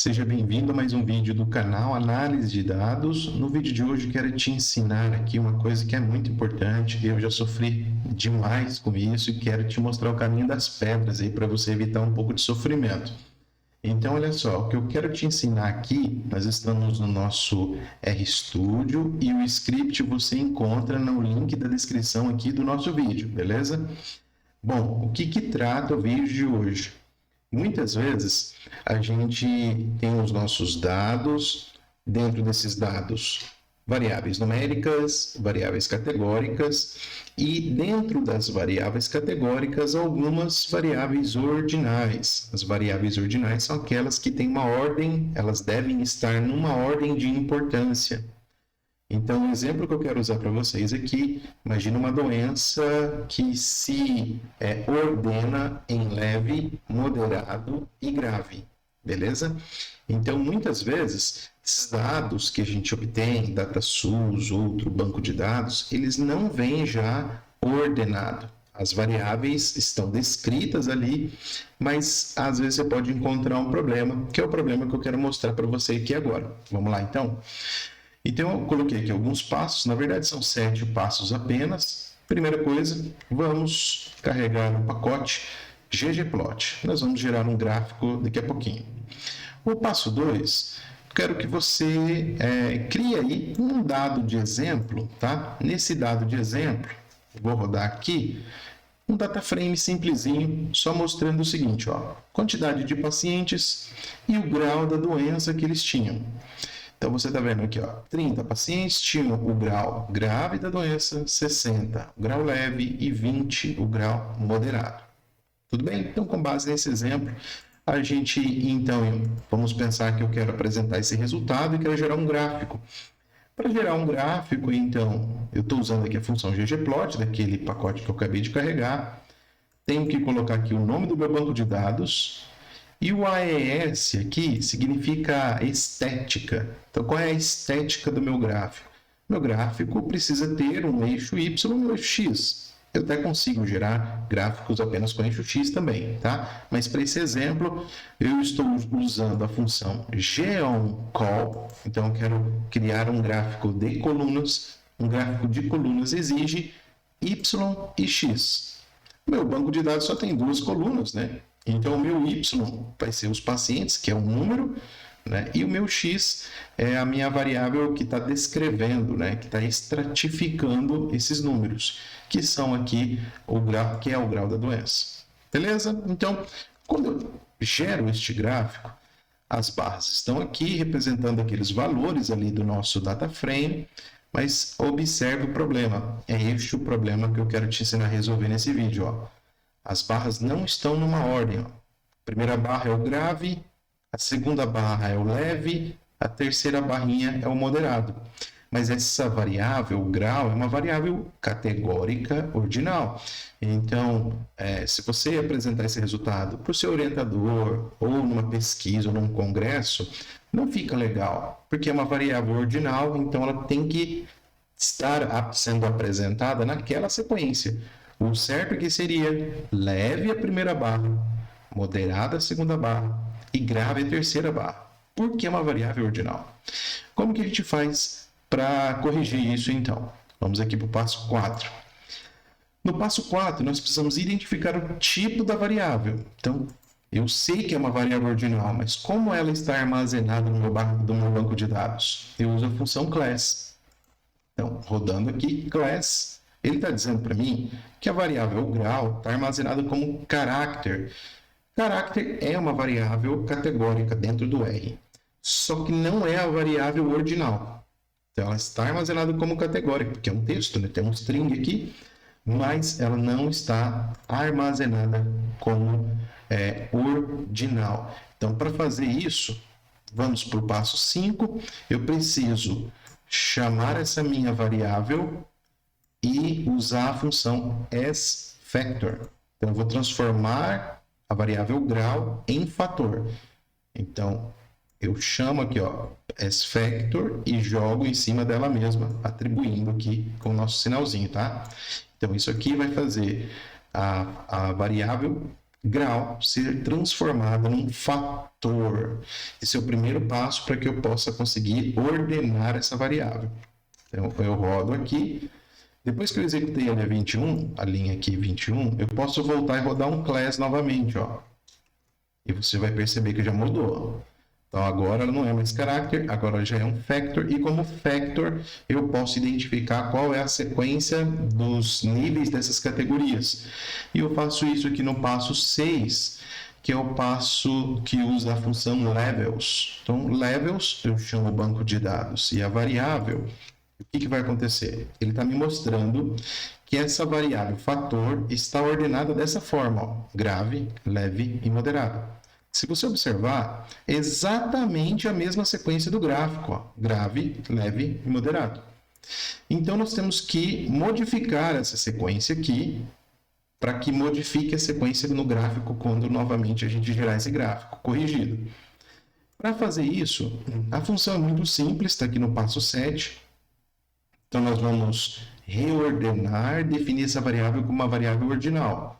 Seja bem-vindo a mais um vídeo do canal Análise de Dados. No vídeo de hoje quero te ensinar aqui uma coisa que é muito importante. Eu já sofri demais com isso e quero te mostrar o caminho das pedras aí para você evitar um pouco de sofrimento. Então, olha só, o que eu quero te ensinar aqui, nós estamos no nosso RStudio e o script você encontra no link da descrição aqui do nosso vídeo, beleza? Bom, o que trata o vídeo de hoje? Muitas vezes a gente tem os nossos dados, dentro desses dados, variáveis numéricas, variáveis categóricas e dentro das variáveis categóricas, algumas variáveis ordinais. As variáveis ordinais são aquelas que têm uma ordem, elas devem estar numa ordem de importância. Então, o exemplo que eu quero usar para vocês aqui, imagina uma doença que se ordena em leve, moderado e grave, beleza? Então, muitas vezes, esses dados que a gente obtém, DataSUS, outro banco de dados, eles não vêm já ordenado. As variáveis estão descritas ali, mas às vezes você pode encontrar um problema, que é o problema que eu quero mostrar para você aqui agora. Vamos lá, então? Então, eu coloquei aqui alguns passos, na verdade são 7 passos apenas. Primeira coisa, vamos carregar um pacote ggplot. Nós vamos gerar um gráfico daqui a pouquinho. O passo 2, quero que você crie aí um dado de exemplo, tá? Nesse dado de exemplo, vou rodar aqui um data frame simplesinho, só mostrando o seguinte, ó, quantidade de pacientes e o grau da doença que eles tinham. Então, você está vendo aqui, ó, 30 pacientes tinham o grau grave da doença, 60 o grau leve e 20 o grau moderado. Tudo bem? Então, com base nesse exemplo, a gente, então, vamos pensar que eu quero apresentar esse resultado e quero gerar um gráfico. Para gerar um gráfico, então, eu estou usando aqui a função ggplot, daquele pacote que eu acabei de carregar. Tenho que colocar aqui o nome do meu banco de dados. E o AES aqui significa estética. Então, qual é a estética do meu gráfico? Meu gráfico precisa ter um eixo Y e um eixo X. Eu até consigo gerar gráficos apenas com eixo X também, tá? Mas para esse exemplo, eu estou usando a função geonCall. Então, eu quero criar um gráfico de colunas. Um gráfico de colunas exige Y e X. Meu banco de dados só tem 2 colunas, né? Então, o meu Y vai ser os pacientes, que é um número, né? E o meu X é a minha variável que está descrevendo, né? Que está estratificando esses números, que são aqui o grau, que é o grau da doença. Beleza? Então, quando eu gero este gráfico, as barras estão aqui representando aqueles valores ali do nosso data frame, mas observe o problema. É este o problema que eu quero te ensinar a resolver nesse vídeo, ó. As barras não estão numa ordem. Ó. A primeira barra é o grave, a segunda barra é o leve, a terceira barrinha é o moderado. Mas essa variável, o grau, é uma variável categórica ordinal. Então, se você apresentar esse resultado para o seu orientador, ou numa pesquisa, ou num congresso, não fica legal, porque é uma variável ordinal, então ela tem que estar sendo apresentada naquela sequência. O certo que seria leve a primeira barra, moderada a segunda barra e grave a terceira barra, porque é uma variável ordinal. Como que a gente faz para corrigir isso então? Vamos aqui para o passo 4. No passo 4, nós precisamos identificar o tipo da variável. Então, eu sei que é uma variável ordinal, mas como ela está armazenada no meu banco de dados? Eu uso a função class. Então, rodando aqui, class. Ele está dizendo para mim que a variável grau está armazenada como character. Character é uma variável categórica dentro do R, só que não é a variável ordinal. Então, ela está armazenada como categórica, porque é um texto, né? Tem um string aqui, mas ela não está armazenada como ordinal. Então, para fazer isso, vamos para o passo 5. Eu preciso chamar essa minha variável e usar a função sFactor. Então, eu vou transformar a variável grau em fator. Então, eu chamo aqui, ó, sFactor e jogo em cima dela mesma, atribuindo aqui com o nosso sinalzinho, tá? Então, isso aqui vai fazer a variável grau ser transformado num fator. Esse é o primeiro passo para que eu possa conseguir ordenar essa variável. Então, eu rodo aqui. Depois que eu executei a linha 21, a linha aqui 21, eu posso voltar e rodar um class novamente, ó. E você vai perceber que já mudou. Então, agora não é mais character, agora já é um factor. E como factor, eu posso identificar qual é a sequência dos níveis dessas categorias. E eu faço isso aqui no passo 6, que é o passo que usa a função levels. Então, levels, eu chamo o banco de dados. E a variável, o que vai acontecer? Ele está me mostrando que essa variável fator está ordenada dessa forma, ó, grave, leve e moderado. Se você observar, é exatamente a mesma sequência do gráfico, ó, grave, leve e moderado. Então, nós temos que modificar essa sequência aqui para que modifique a sequência no gráfico quando novamente a gente gerar esse gráfico corrigido. Para fazer isso, a função é muito simples, está aqui no passo 7. Então, nós vamos reordenar, definir essa variável como uma variável ordinal.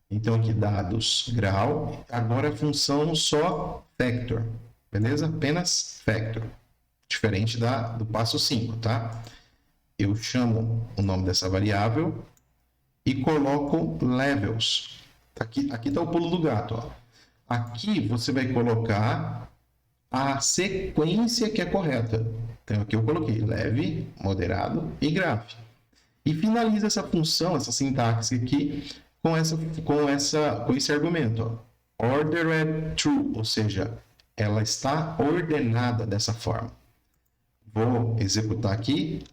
Então, aqui, dados, grau. Agora, a função só factor. Beleza? Apenas factor. Diferente do passo 5, tá? Eu chamo o nome dessa variável e coloco levels. Aqui está o pulo do gato, ó. Aqui, você vai colocar a sequência que é correta. Então, aqui eu coloquei leve, moderado e grave. E finaliza essa função, essa sintaxe aqui, com esse argumento, ó. Ordered true, ou seja, ela está ordenada dessa forma. Vou executar aqui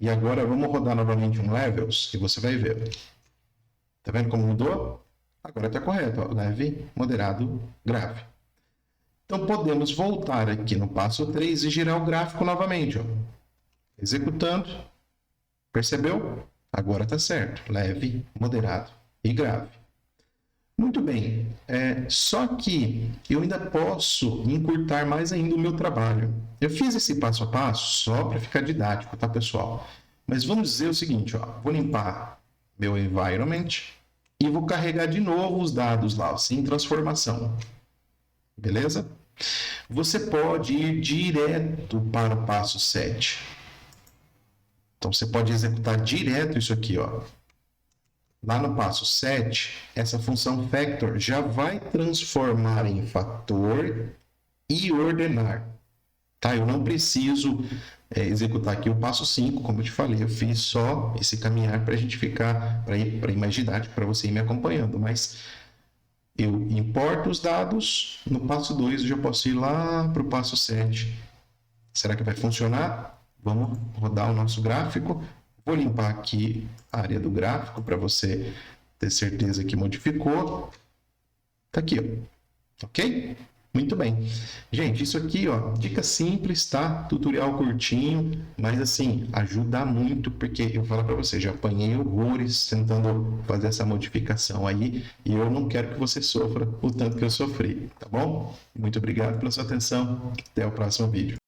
e agora vamos rodar novamente um levels e você vai ver. Tá vendo como mudou? Agora está correto, ó. Leve, moderado, grave. Então podemos voltar aqui no passo 3 e girar o gráfico novamente, ó. Executando. Percebeu? Agora está certo. Leve, moderado e grave. Muito bem, só que eu ainda posso encurtar mais ainda o meu trabalho. Eu fiz esse passo a passo só para ficar didático, tá, pessoal? Mas vamos dizer o seguinte, ó, vou limpar meu environment e vou carregar de novo os dados lá, sem transformação. Beleza? Você pode ir direto para o passo 7. Então, você pode executar direto isso aqui, ó. Lá no passo 7, essa função factor já vai transformar em fator e ordenar. Tá? Eu não preciso executar aqui o passo 5, como eu te falei, eu fiz só esse caminhar para a gente ficar, para ir mais didático, para você ir me acompanhando. Mas eu importo os dados, no passo 2 eu já posso ir lá para o passo 7. Será que vai funcionar? Vamos rodar o nosso gráfico. Vou limpar aqui a área do gráfico para você ter certeza que modificou. Tá aqui, ó. Ok? Muito bem. Gente, isso aqui, ó, dica simples, tá? Tutorial curtinho, mas assim, ajuda muito, porque eu falo para você, já apanhei horrores tentando fazer essa modificação aí, e eu não quero que você sofra o tanto que eu sofri, tá bom? Muito obrigado pela sua atenção. Até o próximo vídeo.